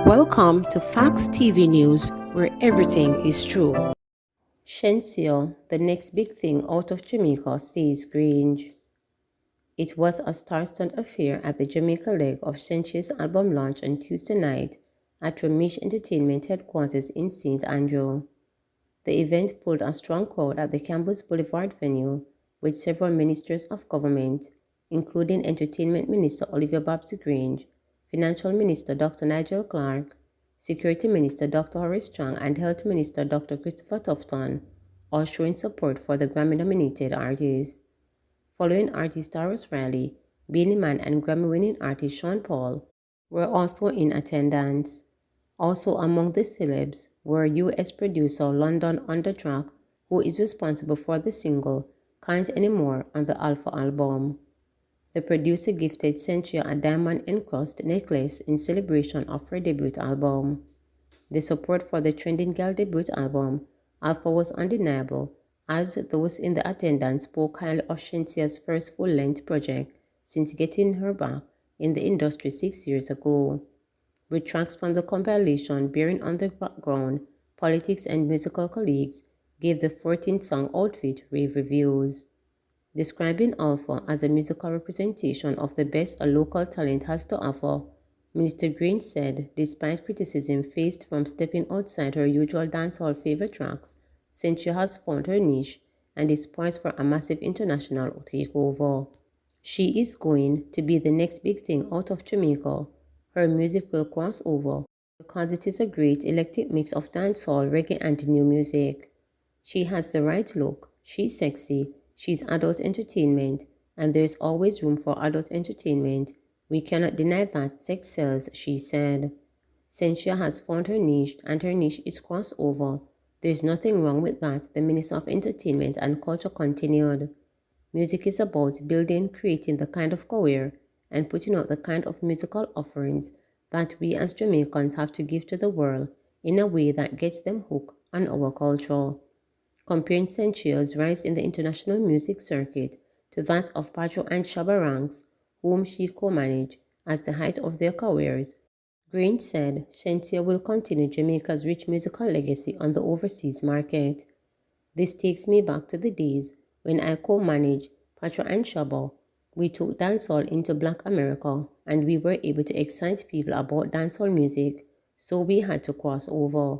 Welcome to Facts TV News, where everything is true. Shenseea, the next big thing out of Jamaica, says Grange. It was a star-studded affair at the Jamaica leg of Shensea's album launch on Tuesday night at Ramesh Entertainment headquarters in St. Andrew. The event pulled a strong crowd at the Campbell's Boulevard venue, with several ministers of government, including Entertainment Minister Olivia Babsy Grange, Financial Minister Dr. Nigel Clark, Security Minister Dr. Horace Chang, and Health Minister Dr. Christopher Tufton, all showing support for the Grammy-nominated artist. Following artist Taurus Riley, Beenie Man and Grammy-winning artist Sean Paul were also in attendance. Also among the celebs were US producer London Undertrack, who is responsible for the single Can't Anymore on the Alpha album. The producer gifted Shenseea a diamond-encrusted necklace in celebration of her debut album. The support for the trending girl debut album, Alpha, was undeniable, as those in the attendance spoke highly of Shenseea's first full-length project since getting her back in the industry 6 years ago. With tracks from the compilation bearing on the background, politics and musical colleagues gave the 14th-song outfit rave reviews. Describing Alpha as a musical representation of the best a local talent has to offer, Minister Green said despite criticism faced from stepping outside her usual dancehall favorite tracks, Shenseea has found her niche and is poised for a massive international takeover. She is going to be the next big thing out of Jamaica. Her music will cross over because it is a great eclectic mix of dancehall, reggae, and new music. She has the right look, she's sexy, she's adult entertainment, and there's always room for adult entertainment. We cannot deny that sex sells, she said. Shenseea has found her niche, and her niche is crossover. There's nothing wrong with that, the Minister of Entertainment and Culture continued. Music is about building, creating the kind of career, and putting out the kind of musical offerings that we as Jamaicans have to give to the world in a way that gets them hooked on our culture. Comparing Shenseea's rise in the international music circuit to that of Patro and Shabba Ranks, whom she co-managed at the height of their careers, Grange said Shenseea will continue Jamaica's rich musical legacy on the overseas market. This takes me back to the days when I co-managed Patro and Shabba. We took dancehall into Black America, and we were able to excite people about dancehall music, so we had to cross over.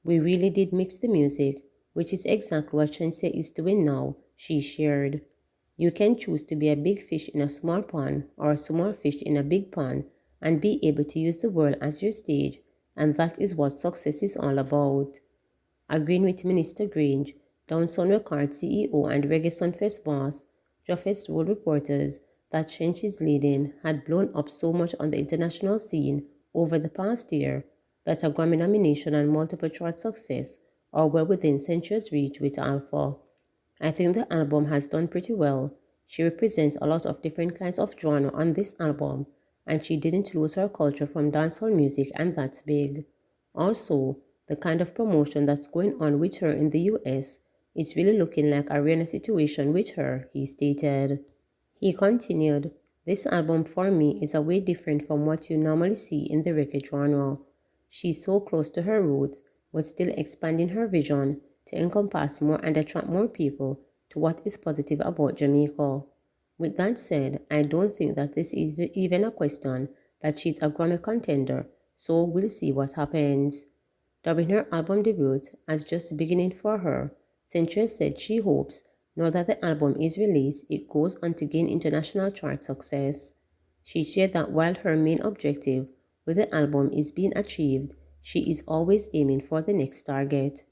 We really did mix the music, which is exactly what Shenseea is doing now, she shared. You can choose to be a big fish in a small pond or a small fish in a big pond and be able to use the world as your stage, and that is what success is all about. Agreeing with Minister Grange, Downsound Records CEO and Reggae Sunfest boss, Joffest told reporters that Shenseea's leading had blown up so much on the international scene over the past year that a Grammy nomination and multiple chart success are well within Shenseea's reach with Alpha. I think the album has done pretty well. She represents a lot of different kinds of genre on this album, and she didn't lose her culture from dancehall music, and that's big. Also, the kind of promotion that's going on with her in the US is really looking like a Rihanna situation with her, he stated. He continued, this album for me is a way different from what you normally see in the reggae genre. She's so close to her roots, but still expanding her vision to encompass more and attract more people to what is positive about Jamaica. With that said, I don't think that this is even a question that she's a Grammy contender, so we'll see what happens. Dubbing her album debut as just beginning for her, Shenseea said she hopes, now that the album is released, it goes on to gain international chart success. She shared that while her main objective with the album is being achieved, she is always aiming for the next target.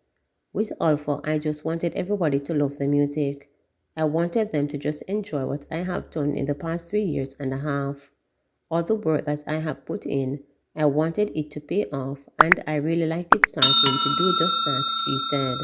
With Alpha, I just wanted everybody to love the music. I wanted them to just enjoy what I have done in the past 3 years and a half. All the work that I have put in, I wanted it to pay off, and I really like it starting to do just that, she said.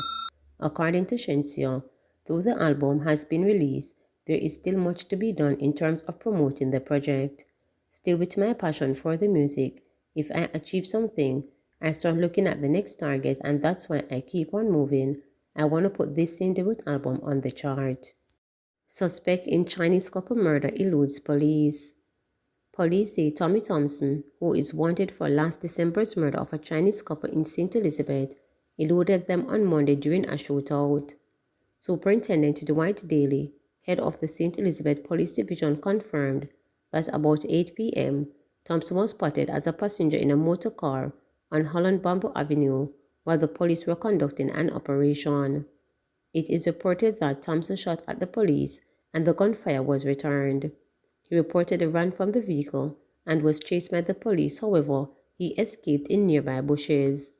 According to Shenseea, though the album has been released, there is still much to be done in terms of promoting the project. Still with my passion for the music, if I achieve something, I start looking at the next target, and that's why I keep on moving. I want to put this same debut album on the chart. Suspect in Chinese couple murder eludes police. Police say Tommy Thompson, who is wanted for last December's murder of a Chinese couple in St. Elizabeth, eluded them on Monday during a shootout. Superintendent Dwight Daly, head of the St. Elizabeth Police Division, confirmed that about 8 p.m., Thompson was spotted as a passenger in a motor car on Holland Bamboo Avenue while the police were conducting an operation. It is reported that Thompson shot at the police and the gunfire was returned. He reportedly ran from the vehicle and was chased by the police. However, he escaped in nearby bushes.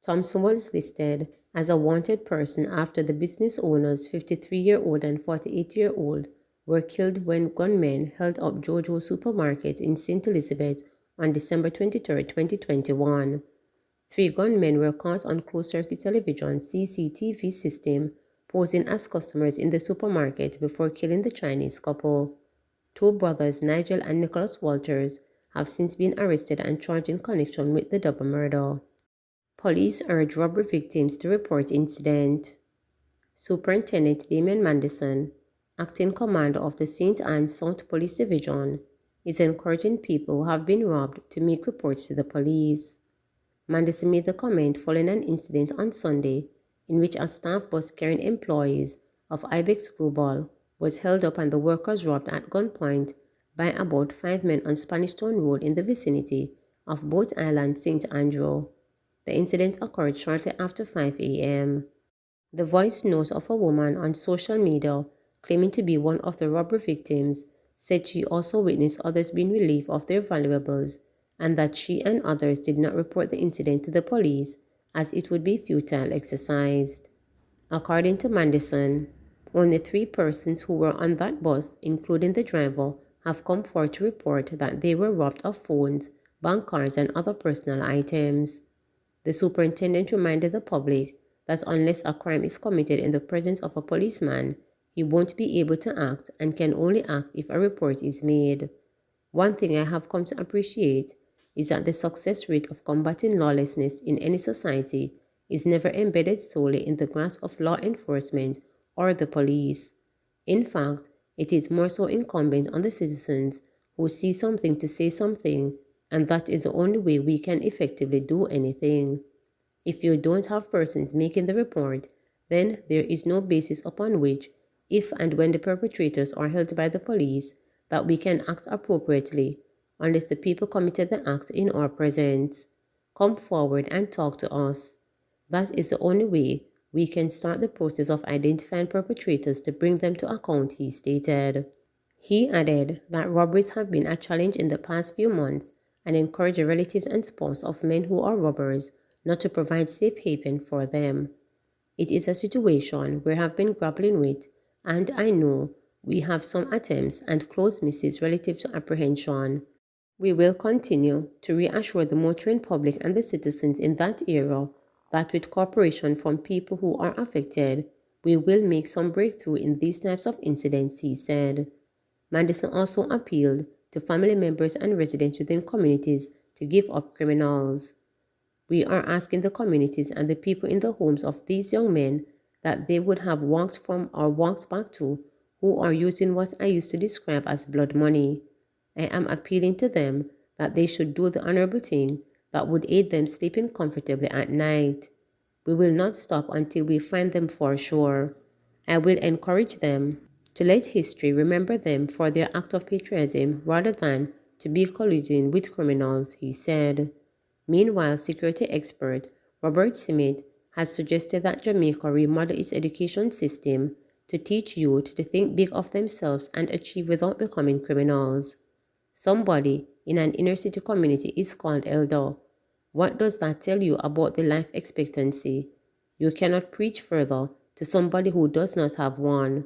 Thompson was listed as a wanted person after the business owners, 53-year-old and 48-year-old, were killed when gunmen held up Jojo Supermarket in St. Elizabeth on December 23, 2021. 3 gunmen were caught on closed-circuit television CCTV system posing as customers in the supermarket before killing the Chinese couple. 2 brothers, Nigel and Nicholas Walters, have since been arrested and charged in connection with the double murder. Police urge robbery victims to report incident. Superintendent Damien Mandison, acting commander of the St. Anne's South Police Division, is encouraging people who have been robbed to make reports to the police. Mandison made the comment following an incident on Sunday in which a staff bus carrying employees of Ibex Global was held up and the workers robbed at gunpoint by about 5 men on Spanish Town Road in the vicinity of Boat Island, St. Andrew. The incident occurred shortly after 5 a.m. The voice note of a woman on social media claiming to be one of the robbery victims said she also witnessed others being relieved of their valuables and that she and others did not report the incident to the police as it would be futile exercise. According to Mandison, only 3 persons who were on that bus, including the driver, have come forward to report that they were robbed of phones, bank cards, and other personal items. The superintendent reminded the public that unless a crime is committed in the presence of a policeman, he won't be able to act and can only act if a report is made. One thing I have come to appreciate is that the success rate of combating lawlessness in any society is never embedded solely in the grasp of law enforcement or the police. In fact, it is more so incumbent on the citizens who see something to say something, and that is the only way we can effectively do anything. If you don't have persons making the report, then there is no basis upon which, if and when the perpetrators are held by the police, that we can act appropriately, unless the people committed the act in our presence come forward and talk to us. That is the only way we can start the process of identifying perpetrators to bring them to account, he stated. He added that robberies have been a challenge in the past few months and encouraged the relatives and spouse of men who are robbers not to provide safe haven for them. It is a situation we have been grappling with, and I know we have some attempts and close misses relative to apprehension. We will continue to reassure the motoring public and the citizens in that area that with cooperation from people who are affected, we will make some breakthrough in these types of incidents, he said. Mandison also appealed to family members and residents within communities to give up criminals. We are asking the communities and the people in the homes of these young men that they would have walked from or walked back to who are using what I used to describe as blood money. I am appealing to them that they should do the honorable thing that would aid them sleeping comfortably at night. We will not stop until we find them for sure. I will encourage them to let history remember them for their act of patriotism rather than to be colluding with criminals, he said. Meanwhile, security expert Robert Simit has suggested that Jamaica remodel its education system to teach youth to think big of themselves and achieve without becoming criminals. Somebody in an inner city community is called elder. What does that tell you about the life expectancy? You cannot preach further to somebody who does not have one.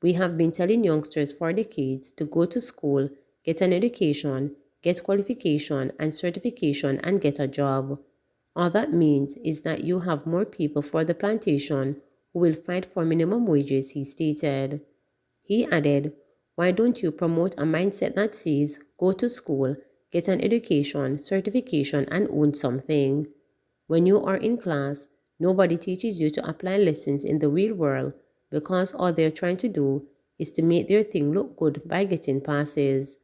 We have been telling youngsters for decades to go to school, get an education, get qualification and certification, and get a job. All that means is that you have more people for the plantation who will fight for minimum wages, he stated. He added, why don't you promote a mindset that says, go to school, get an education, certification, and own something? When you are in class, nobody teaches you to apply lessons in the real world because all they're trying to do is to make their thing look good by getting passes.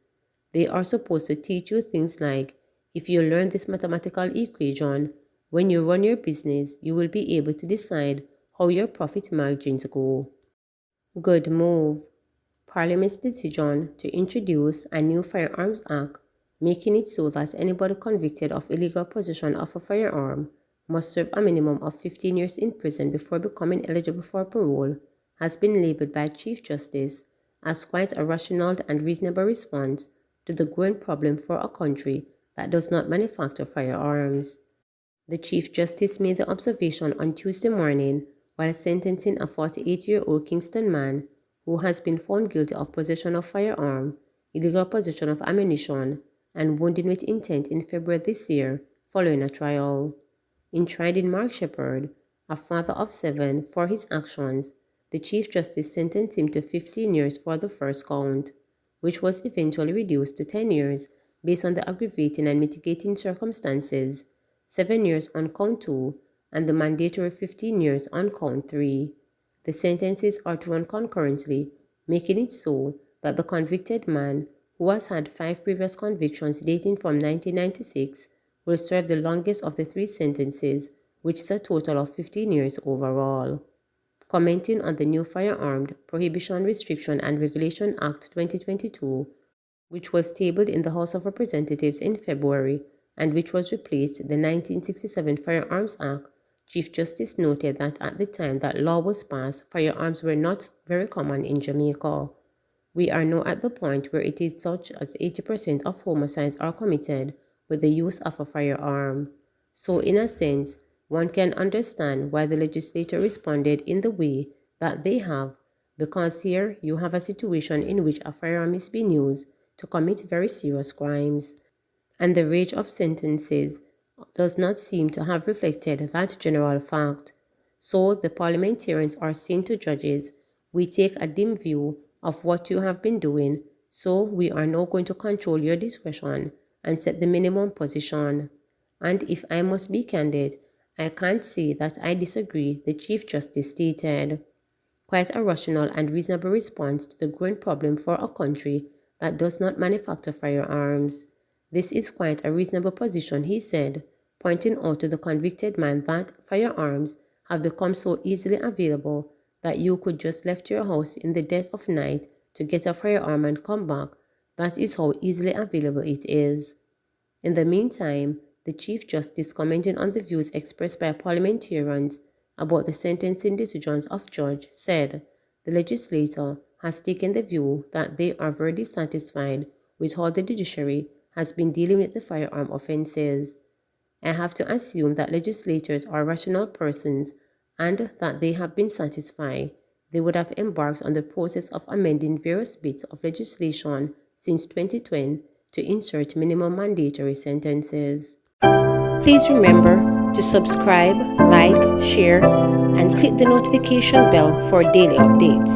They are supposed to teach you things like, if you learn this mathematical equation, when you run your business, you will be able to decide how your profit margins go. Good move. Parliament's decision to introduce a new Firearms Act, making it so that anybody convicted of illegal possession of a firearm must serve a minimum of 15 years in prison before becoming eligible for parole, has been labeled by Chief Justice as quite a rational and reasonable response to the growing problem for a country that does not manufacture firearms. The Chief Justice made the observation on Tuesday morning while sentencing a 48-year-old Kingston man who has been found guilty of possession of firearm, illegal possession of ammunition, and wounding with intent in February this year following a trial. In trying Mark Shepard, a father of 7, for his actions, the Chief Justice sentenced him to 15 years for the first count, which was eventually reduced to 10 years based on the aggravating and mitigating circumstances, 7 years on count 2, and the mandatory 15 years on count 3. The sentences are to run concurrently, making it so that the convicted man, who has had 5 previous convictions dating from 1996, will serve the longest of the 3 sentences, which is a total of 15 years overall. Commenting on the new Firearms Prohibition, Restriction and Regulation Act 2022, which was tabled in the House of Representatives in February and which was replaced the 1967 Firearms Act, Chief Justice noted that at the time that law was passed, firearms were not very common in Jamaica. We are now at the point where it is such as 80% of homicides are committed with the use of a firearm. So in a sense, one can understand why the legislature responded in the way that they have, because here you have a situation in which a firearm is being used to commit very serious crimes, and the range of sentences does not seem to have reflected that general fact. So the parliamentarians are saying to judges, we take a dim view of what you have been doing, so we are now going to control your discretion and set the minimum position. And if I must be candid, I can't say that I disagree, the Chief Justice stated. Quite a rational and reasonable response to the growing problem for a country that does not manufacture firearms. This is quite a reasonable position, he said, pointing out to the convicted man that firearms have become so easily available that you could just left your house in the dead of night to get a firearm and come back. That is how easily available it is. In the meantime, the Chief Justice, commenting on the views expressed by parliamentarians about the sentencing decisions of judge, said the legislature has taken the view that they are very dissatisfied with how the judiciary has been dealing with the firearm offences. I have to assume that legislators are rational persons and that they have been satisfied. They would have embarked on the process of amending various bits of legislation since 2020 to insert minimum mandatory sentences. Please remember to subscribe, like, share, and click the notification bell for daily updates.